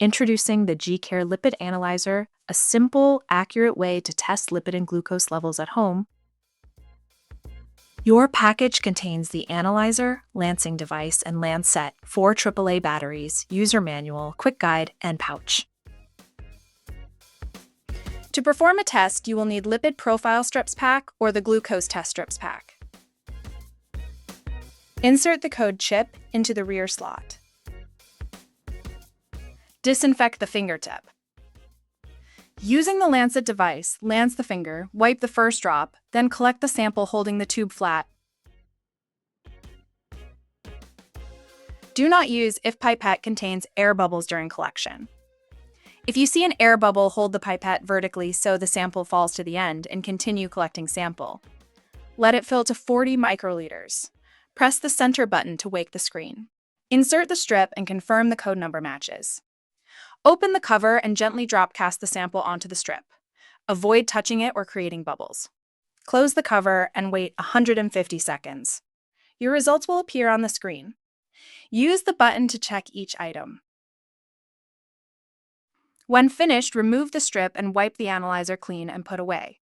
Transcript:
Introducing the GCare Lipid Analyzer, a simple, accurate way to test lipid and glucose levels at home. Your package contains the analyzer, lancing device, and lancet, 4 AAA batteries, user manual, quick guide, and pouch. To perform a test, you will need lipid profile strips pack or the glucose test strips pack. Insert the code chip into the rear slot. Disinfect the fingertip. Using the lancet device, lance the finger, wipe the first drop, then collect the sample holding the tube flat. Do not use if pipette contains air bubbles during collection. If you see an air bubble, hold the pipette vertically so the sample falls to the end and continue collecting sample. Let it fill to 40 microliters. Press the center button to wake the screen. Insert the strip and confirm the code number matches. Open the cover and gently drop cast the sample onto the strip. Avoid touching it or creating bubbles. Close the cover and wait 150 seconds. Your results will appear on the screen. Use the button to check each item. When finished, remove the strip and wipe the analyzer clean and put away.